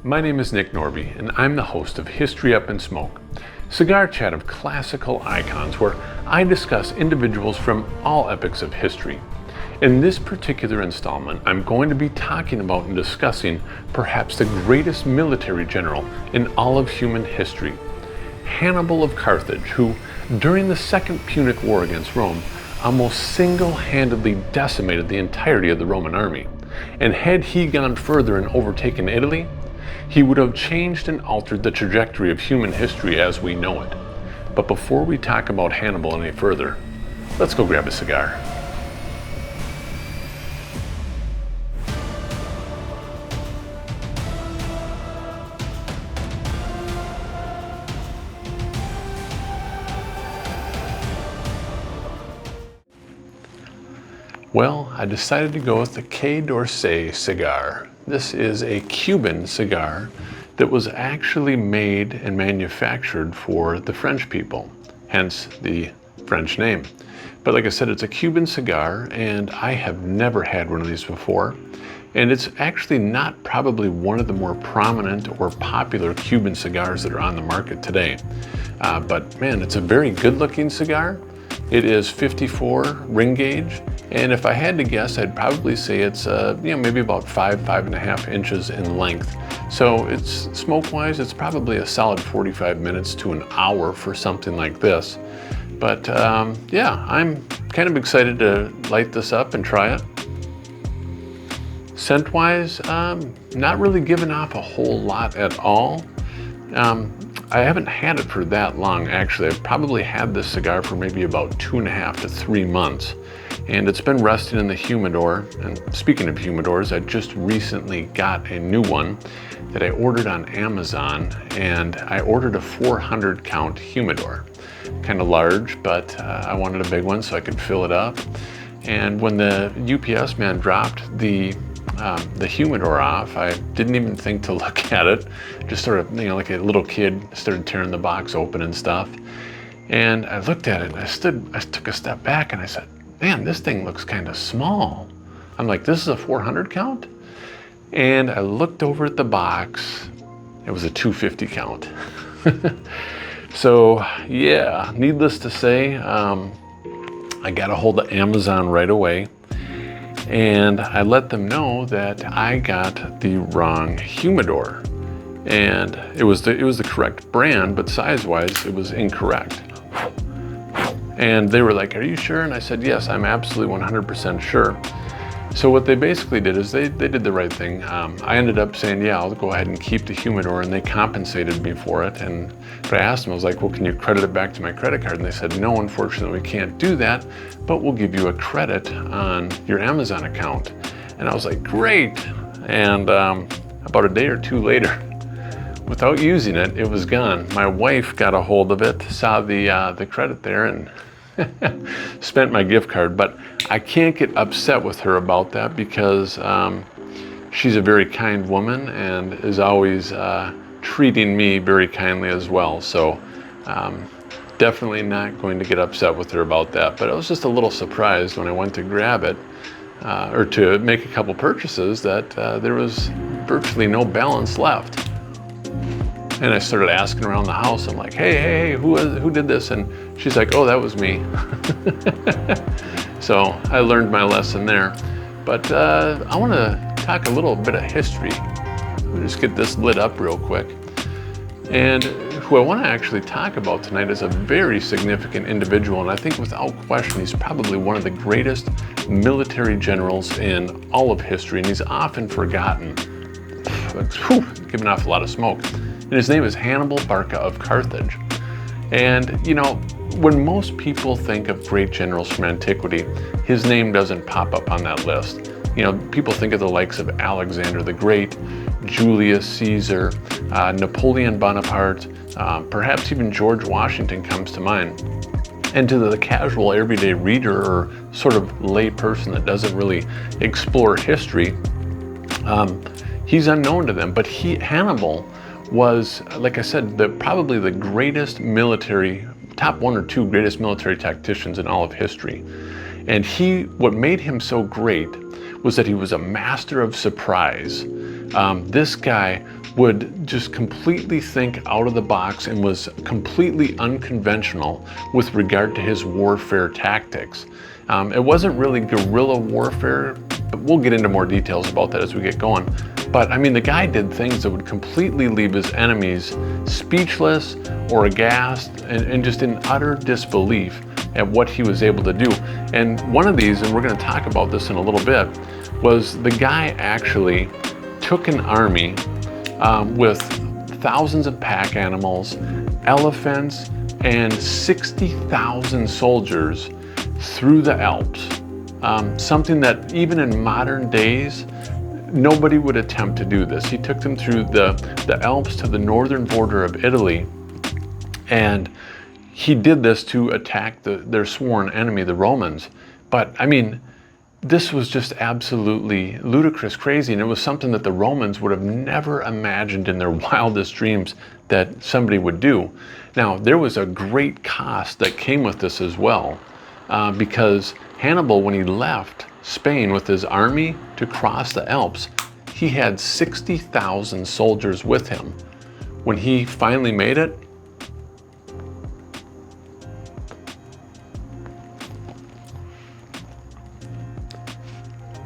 My name is Nick Norby, and I'm the host of History Up in Smoke, cigar chat of classical icons where I discuss individuals from all epochs of history. In this particular installment, I'm going to be talking about and discussing perhaps the greatest military general in all of human history, Hannibal of Carthage, who, during the Second Punic War against Rome, almost single-handedly decimated the entirety of the Roman army. And had he gone further and overtaken Italy, he would have changed and altered the trajectory of human history as we know it. But before we talk about Hannibal any further, let's go grab a cigar. Well, I decided to go with the Quai d'Orsay cigar. This is a Cuban cigar that was actually made and manufactured for the French people, hence the French name. But like I said, it's a Cuban cigar, and I have never had one of these before. And it's actually not probably one of the more prominent or popular Cuban cigars that are on the market today. But man, it's a very good-looking cigar. It is 54 ring gauge, and if I had to guess, I'd probably say it's maybe about 5.5 inches in length. So it's smoke-wise, it's probably a solid 45 minutes to an hour for something like this. But yeah, I'm kind of excited to light this up and try it. Scent-wise, not really giving off a whole lot at all. I haven't had it for that long, actually. I've probably had this cigar for maybe about 2.5 to 3 months. And it's been resting in the humidor. And speaking of humidors, I just recently got a new one that I ordered on Amazon. And I ordered a 400 count humidor. Kind of large, but I wanted a big one so I could fill it up. And when the UPS man dropped the humidor off, I didn't even think to look at it. Just sort of, like a little kid, started tearing the box open and stuff. And I looked at it and I took a step back and I said, man, this thing looks kind of small. I'm like, this is a 400 count? And I looked over at the box. It was a 250 count. So yeah, needless to say, I got a hold of Amazon right away. And I let them know that I got the wrong humidor, and it was the correct brand, but size-wise it was incorrect. And they were like, "Are you sure?" And I said, "Yes, I'm absolutely 100% sure." So what they basically did is they did the right thing. I ended up saying, "Yeah, I'll go ahead and keep the humidor," and they compensated me for it. But I asked them, I was like, "Well, can you credit it back to my credit card?" And they said, "No, unfortunately, we can't do that, but we'll give you a credit on your Amazon account." And I was like, "Great!" And about a day or two later, without using it, it was gone. My wife got a hold of it, saw the credit there, and spent my gift card. But I can't get upset with her about that because she's a very kind woman and is always treating me very kindly as well. So definitely not going to get upset with her about that. But I was just a little surprised when I went to grab it or to make a couple purchases that there was virtually no balance left. And I started asking around the house. I'm like, hey, who did this? And she's like, "Oh, that was me." So I learned my lesson there. But I want to talk a little bit of history. We'll just get this lit up real quick. And who I want to actually talk about tonight is a very significant individual. And I think without question, he's probably one of the greatest military generals in all of history. And he's often forgotten. Giving off a lot of smoke. And his name is Hannibal of Carthage. And when most people think of great generals from antiquity, his name doesn't pop up on that list. People think of the likes of Alexander the Great, Julius Caesar, Napoleon Bonaparte, perhaps even George Washington comes to mind. And to the casual everyday reader or sort of lay person that doesn't really explore history, he's unknown to them. But Hannibal was, like I said, probably the greatest top 1 or 2 greatest military tacticians in all of history. And what made him so great was that he was a master of surprise. This guy would just completely think out of the box and was completely unconventional with regard to his warfare tactics. It wasn't really guerrilla warfare, but we'll get into more details about that as we get going. But I mean, the guy did things that would completely leave his enemies speechless or aghast and just in utter disbelief at what he was able to do. And one of these, and we're going to talk about this in a little bit, was the guy actually took an army with thousands of pack animals, elephants, and 60,000 soldiers through the Alps. Something that even in modern days, nobody would attempt to do this. He took them through the Alps to the northern border of Italy, and he did this to attack their sworn enemy, the Romans. But I mean, this was just absolutely ludicrous crazy, and it was something that the Romans would have never imagined in their wildest dreams that somebody would do. Now, there was a great cost that came with this as well, because Hannibal, when he left Spain with his army to cross the Alps, he had 60,000 soldiers with him. When he finally made it,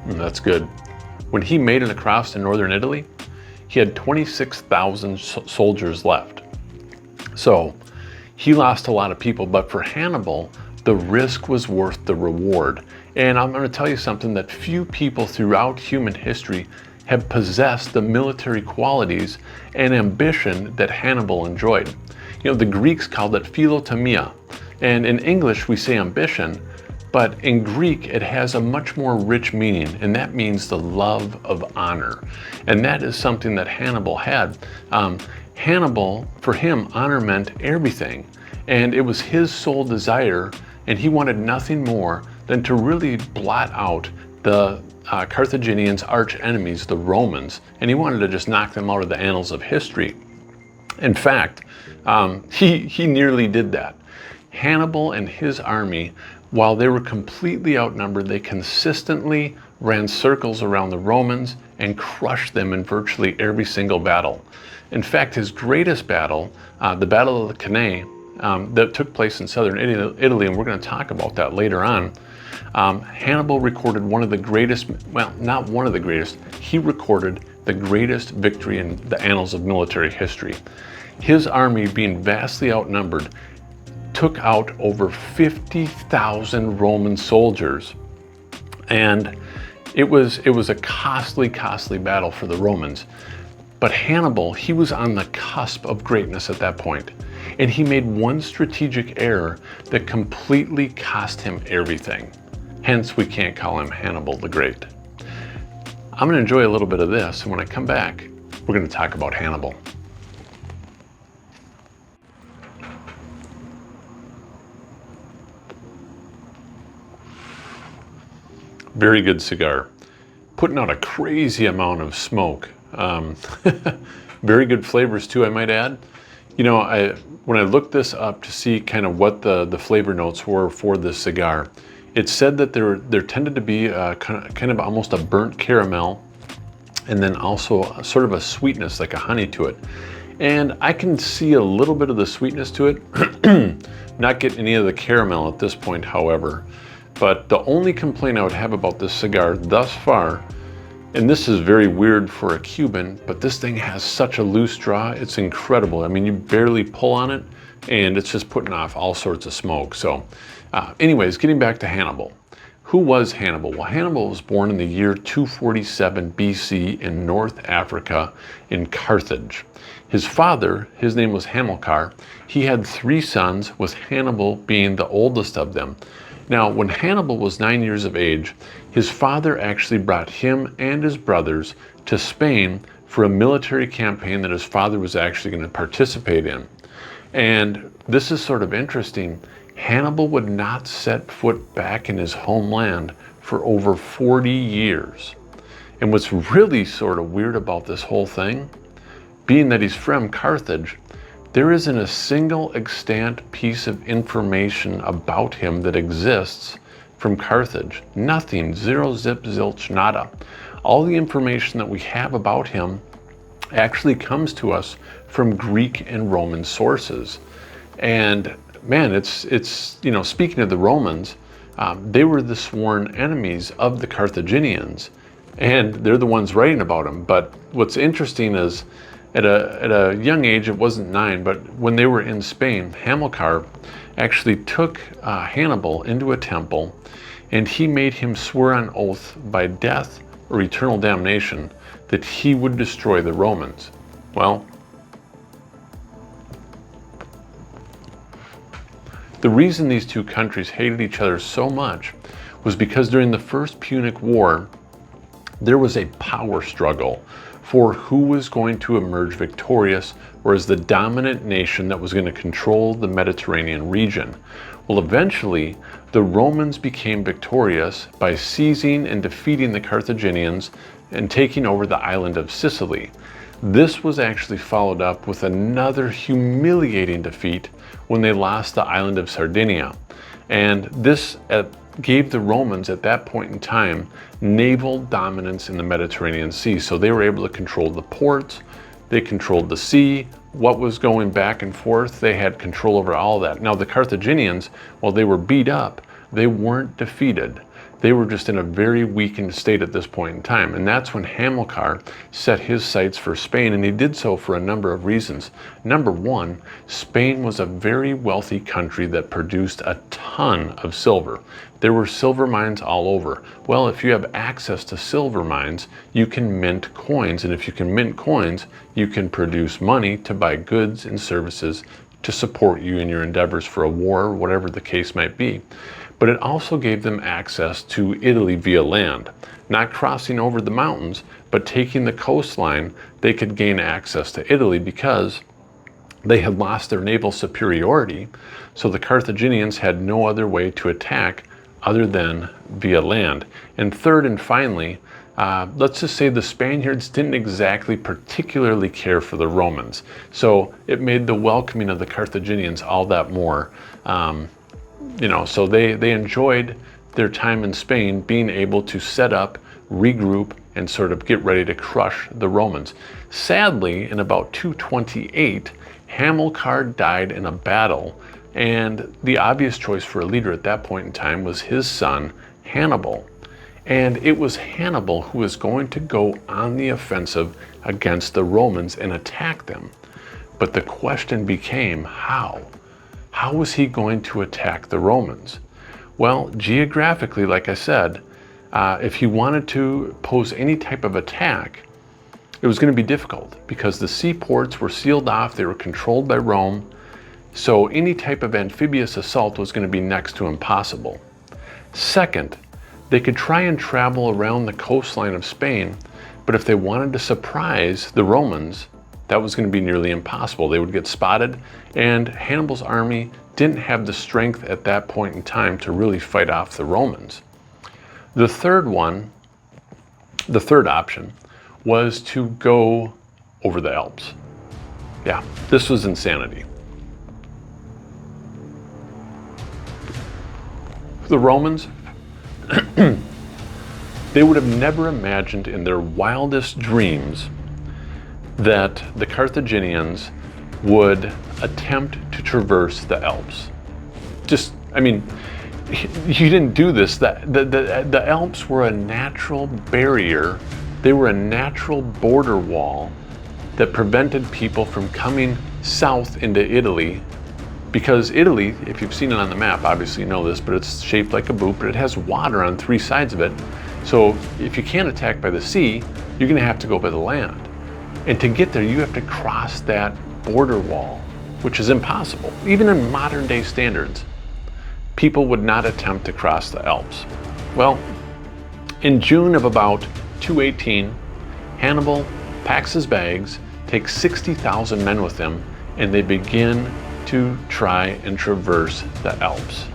that's good. When he made it across to northern Italy, he had 26,000 soldiers left. So he lost a lot of people, but for Hannibal, the risk was worth the reward. And I'm going to tell you something that few people throughout human history have possessed the military qualities and ambition that Hannibal enjoyed. You know, the Greeks called it philotomia, and in English we say ambition, but in Greek it has a much more rich meaning, and that means the love of honor. And that is something that Hannibal had. Hannibal, for him, honor meant everything, and it was his sole desire, and he wanted nothing more than to really blot out the Carthaginians' arch enemies, the Romans, and he wanted to just knock them out of the annals of history. In fact, he nearly did that. Hannibal and his army, while they were completely outnumbered, they consistently ran circles around the Romans and crushed them in virtually every single battle. In fact, his greatest battle, the Battle of the Quai, that took place in southern Italy, and we're going to talk about that later on, Hannibal recorded one of the greatest, well, not one of the greatest, he recorded the greatest victory in the annals of military history. His army, being vastly outnumbered, took out over 50,000 Roman soldiers. And it was a costly battle for the Romans. But Hannibal, he was on the cusp of greatness at that point. And he made one strategic error that completely cost him everything. Hence, we can't call him Hannibal the Great. I'm going to enjoy a little bit of this, and when I come back, we're going to talk about Hannibal. Very good cigar. Putting out a crazy amount of smoke. Very good flavors too, I might add. You know, when I looked this up to see kind of what the flavor notes were for this cigar, it said that there tended to be kind of almost a burnt caramel, and then also sort of a sweetness, like a honey to it. And I can see a little bit of the sweetness to it. Not get any of the caramel at this point, however. But the only complaint I would have about this cigar thus far, and this is very weird for a Cuban, but this thing has such a loose draw, it's incredible. I mean, you barely pull on it, and it's just putting off all sorts of smoke. So anyways, getting back to Hannibal. Who was Hannibal? Well, Hannibal was born in the year 247 BC in North Africa in Carthage. His father, his name was Hamilcar. He had 3 sons, with Hannibal being the oldest of them. Now, when Hannibal was 9 years of age, his father actually brought him and his brothers to Spain for a military campaign that his father was actually going to participate in. And this is sort of interesting. Hannibal would not set foot back in his homeland for over 40 years. And what's really sort of weird about this whole thing, being that he's from Carthage, there isn't a single extant piece of information about him that exists from Carthage. Nothing, zero, zip, zilch, nada. All the information that we have about him actually comes to us from Greek and Roman sources. And man, it's you know, speaking of the Romans, they were the sworn enemies of the Carthaginians, and they're the ones writing about them. But what's interesting is, at a young age, it wasn't 9, but when they were in Spain, Hamilcar actually took Hannibal into a temple, and he made him swear on oath by death or eternal damnation that he would destroy the Romans. Well, the reason these two countries hated each other so much was because during the First Punic War, there was a power struggle for who was going to emerge victorious or as the dominant nation that was going to control the Mediterranean region. Well, eventually, the Romans became victorious by seizing and defeating the Carthaginians and taking over the island of Sicily. This was actually followed up with another humiliating defeat when they lost the island of Sardinia. And this gave the Romans at that point in time naval dominance in the Mediterranean Sea. So they were able to control the ports, they controlled the sea, what was going back and forth, they had control over all that. Now the Carthaginians, while they were beat up, they weren't defeated. They were just in a very weakened state at this point in time. And that's when Hamilcar set his sights for Spain, and he did so for a number of reasons. Number one, Spain was a very wealthy country that produced a ton of silver. There were silver mines all over. Well, if you have access to silver mines, you can mint coins. And if you can mint coins, you can produce money to buy goods and services to support you in your endeavors for a war, or whatever the case might be. But it also gave them access to Italy via land. Not crossing over the mountains, but taking the coastline, they could gain access to Italy because they had lost their naval superiority. So the Carthaginians had no other way to attack other than via land. And third and finally, let's just say the Spaniards didn't exactly particularly care for the Romans. So it made the welcoming of the Carthaginians all that more. You know, so they enjoyed their time in Spain, being able to set up, regroup, and sort of get ready to crush the Romans. Sadly, in about 228, Hamilcar died in a battle, and the obvious choice for a leader at that point in time was his son, Hannibal. And it was Hannibal who was going to go on the offensive against the Romans and attack them. But the question became, how? How was he going to attack the Romans? Well, geographically, like I said, if he wanted to pose any type of attack, it was going to be difficult because the seaports were sealed off, they were controlled by Rome, so any type of amphibious assault was going to be next to impossible. Second, they could try and travel around the coastline of Spain, but if they wanted to surprise the Romans, that was going to be nearly impossible. They would get spotted, and Hannibal's army didn't have the strength at that point in time to really fight off the Romans. The third option was to go over the Alps. Yeah, this was insanity. The Romans, they would have never imagined in their wildest dreams that the Carthaginians would attempt to traverse the Alps. Just, I mean, you didn't do this. The Alps were a natural barrier. They were a natural border wall that prevented people from coming south into Italy, because Italy, if you've seen it on the map, obviously you know this, but it's shaped like a boot, but it has water on 3 sides of it. So if you can't attack by the sea, you're gonna have to go by the land. And to get there, you have to cross that border wall, which is impossible. Even in modern day standards, people would not attempt to cross the Alps. Well, in June of about 218, Hannibal packs his bags, takes 60,000 men with him, and they begin to try and traverse the Alps.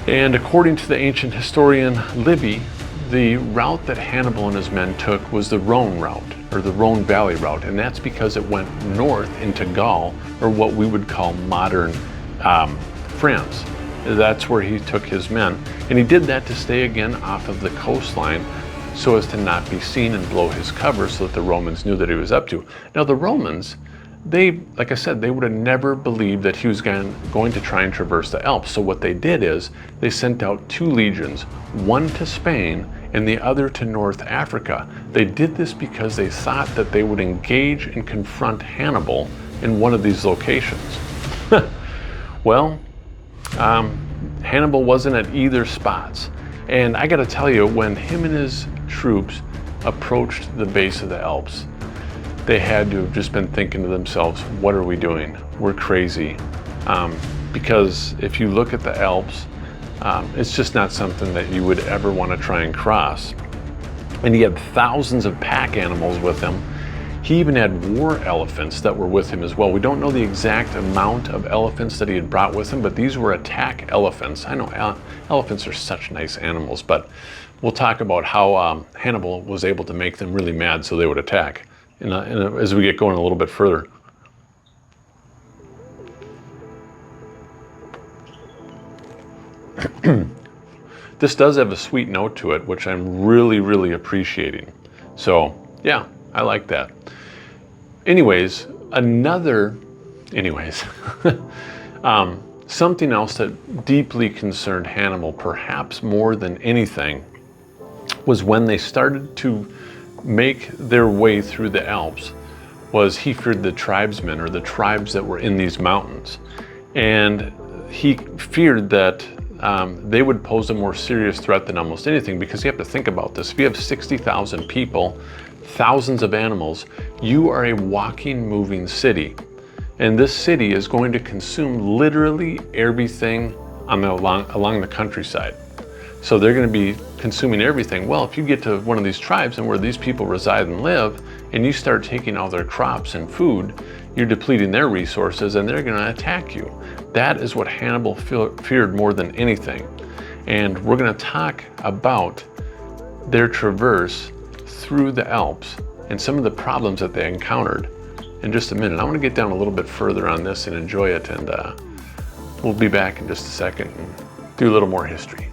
And according to the ancient historian Livy, the route that Hannibal and his men took was the Rhone route, or the Rhone Valley route, and that's because it went north into Gaul, or what we would call modern France. That's where he took his men, and he did that to stay again off of the coastline, so as to not be seen and blow his cover so that the Romans knew that he was up to. Now the Romans, they, like I said, they would have never believed that he was going to try and traverse the Alps. So what they did is they sent out 2 legions, one to Spain and the other to North Africa. They did this because they thought that they would engage and confront Hannibal in one of these locations. Well, Hannibal wasn't at either spots. And I gotta tell you, when him and his troops approached the base of the Alps, they had to have just been thinking to themselves, what are we doing? We're crazy. Because if you look at the Alps, it's just not something that you would ever want to try and cross. And he had thousands of pack animals with him. He even had war elephants that were with him as well. We don't know the exact amount of elephants that he had brought with him, but these were attack elephants. I know elephants are such nice animals, but we'll talk about how Hannibal was able to make them really mad so they would attack as we get going a little bit further. This does have a sweet note to it, which I'm really, really appreciating. So yeah, I like that. Anyways, something else that deeply concerned Hannibal, perhaps more than anything, was when they started to make their way through the Alps, was he feared the tribesmen, or the tribes that were in these mountains. And he feared that they would pose a more serious threat than almost anything, because you have to think about this. If you have 60,000 people, thousands of animals, you are a walking, moving city. And this city is going to consume literally everything along the countryside. So they're going to be consuming everything. Well, if you get to one of these tribes and where these people reside and live, and you start taking all their crops and food, you're depleting their resources and they're going to attack you. That is what Hannibal feared more than anything. And we're going to talk about their traverse through the Alps and some of the problems that they encountered in just a minute. I want to get down a little bit further on this and enjoy it, and we'll be back in just a second and do a little more history.